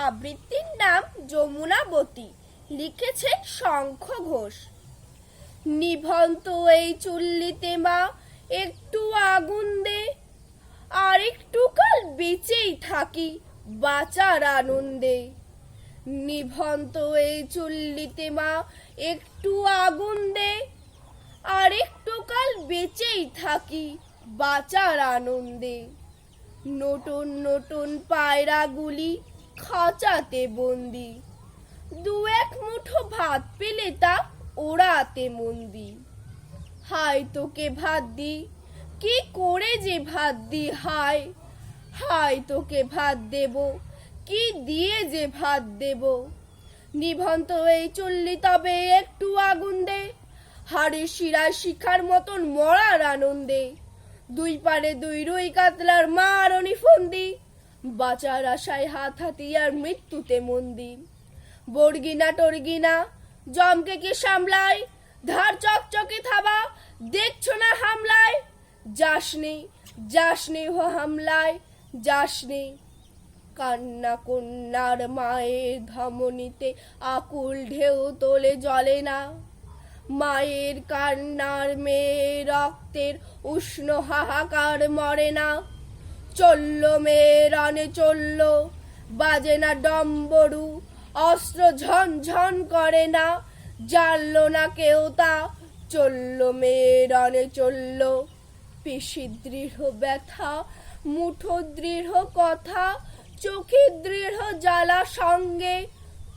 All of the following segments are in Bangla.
আবৃত্তির নাম যমুনাবতী, লিখেছেন শঙ্খ ঘোষ। নিভন্ত এই চুল্লিতে মা একটু আগুন দে, আর একটু কাল বেঁচেই থাকি বাঁচার আনন্দে। নিভন্ত এই চুল্লিতে মা একটু আগুন দে, আর একটু কাল বেঁচেই থাকি বাঁচার আনন্দে। নতুন নতুন পায়রাগুলি খাঁচাতে বন্দি, দু এক মুঠো ভাত পেলে তা ওড়াতে মন্দি। হায় তোকে ভাত দি, কি করে যে ভাত দি, হায় হায় তোকে ভাত দেব, কি দিয়ে যে ভাত দেব। নিভন্ত এই চুল্লি তবে একটু আগুন দে, হাড়ের শিরায় শিখার মতন মরার আনন্দে। দুই পারে দুই রুই কাতলার মারণি ফন্দি, বাঁচার আশায় হাত হাতিয়ার মৃত্যুতে মন্দি। বর্গিনা টর্গিনা জমকে কে সামলায়, ধার চকচকে থাবা দেখছো না হামলায়। যাসনি যাসনি হো হামলায় যাসনি। কান্না কন্যার মায়ের ধমনীতে আকুল ঢেউ তোলে জলে না। মায়ের কান্নার মেয়ে রক্তের উষ্ণ হাহাকার মরে না। চলল মেয়ে রণে চলল, বাজে না ডম্বরু, অস্ত্র ঝনঝন করে না, জানল না কেউ তা। চলল মেয়ে রণে চলল, পেশি দৃঢ় ব্যথা, মুঠো দৃঢ় কথা, চোখে দৃঢ় জ্বালা সঙ্গে।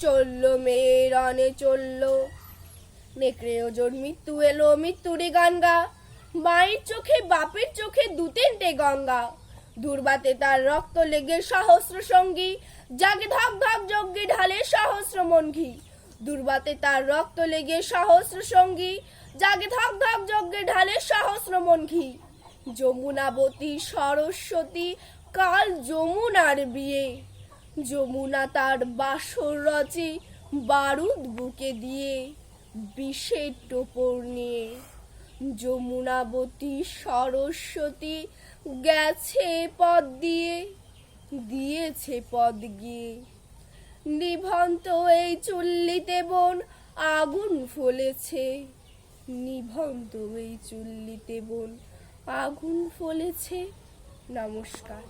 চলল মেয়ে রণে চলল। নেকড়ে ওজোর মৃত্যু এলো মৃত্যুরে গান গা, মায়ের চোখে বাপের চোখে দু তিনটে গঙ্গা। দুর্বাতে তার রক্ত লেগে সহস্র সঙ্গী, জাগে ধক ধক যজ্ঞে ঢালে সহস্র মন ঘি। দুর্বাতে তার রক্ত লেগে সহস্র সঙ্গী, জাগে ধক ধক যজ্ঞে ঢালে সহস্র মন ঘি। যমুনাবতী সরস্বতী কাল যমুনার বিয়ে, যমুনা তার বাসর রচে বারুদ বুকে দিয়ে, বিষের টোপর নিয়ে। যমুনাবতী সরস্বতী গেছে পদ দিয়ে, দিয়েছে পদ গিয়ে। নিভন্ত এই চুল্লিতে বোন আগুন ফলেছে, নিভন্ত এই চুল্লিতে বোন আগুন ফলেছে। নমস্কার।